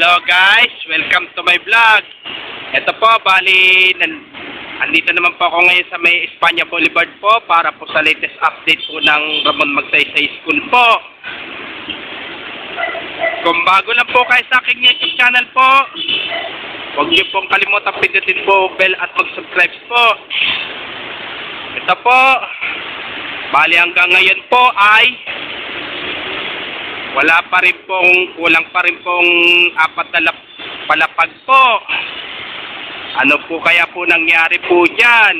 Hello guys, welcome to my vlog. Ito po, bali, andito naman po ako ngayon sa may Espanya Boulevard po para po sa latest update po ng Ramon Magsaysay School po. Kung bago lang po kayo sa aking YouTube channel po, huwag niyo pong kalimutan pindutin po bell at mag-subscribe po. Ito po, bali hanggang ngayon po ay wala pa rin pong, kulang pa rin pong 4 na palapag po. Ano po kaya po nangyari po dyan?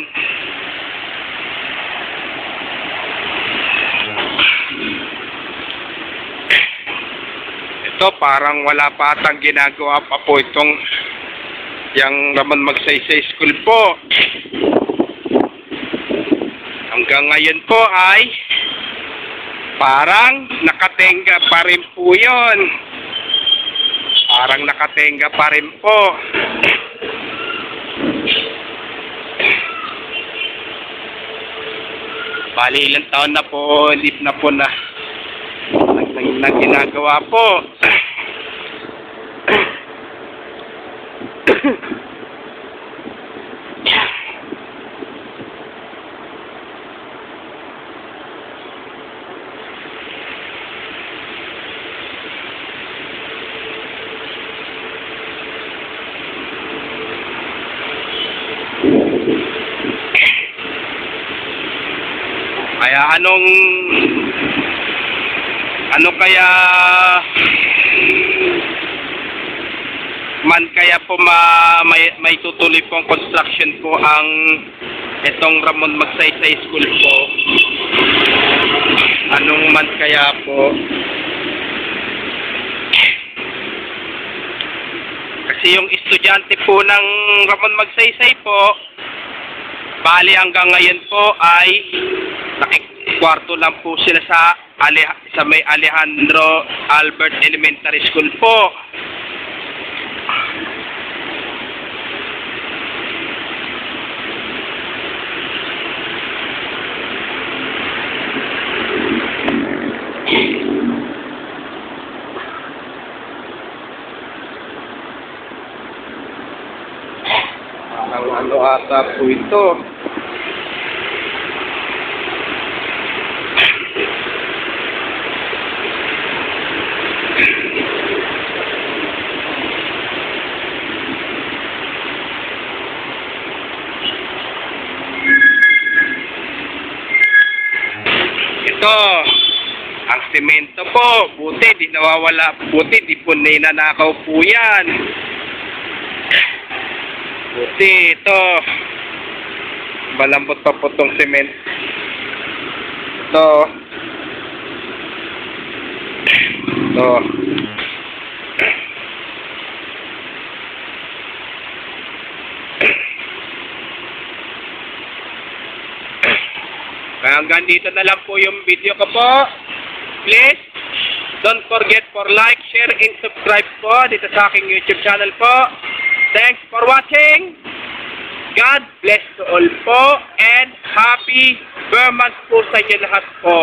Ito parang wala pa atang ginagawa pa po itong yung Ramon Magsaysay School po. Hanggang ngayon po ay parang nakatenga pa rin po yun. Parang nakatenga pa rin po. Bali ilang taon na po, hindi na po na ginagawa po. Kaya ano kaya man kaya po may tutuloy pong construction po ang itong Ramon Magsaysay School po. Anong man kaya po? Kasi yung estudyante po ng Ramon Magsaysay po, bali hanggang ngayon po ay nakikwarto lang po sila sa may Alejandro Albert Elementary School po. Ano ata po ito? Ito, ang semento po, buti di nawawala, buti di po ninanakaw po yan. Buti ito, malambot pa po itong semento. Ito. Kaya hanggang dito na lang po yung video ko po. Please, don't forget for like, share, and subscribe po dito sa aking YouTube channel po. Thanks for watching. God bless to all po and happy Burman po sa inyo lahat po.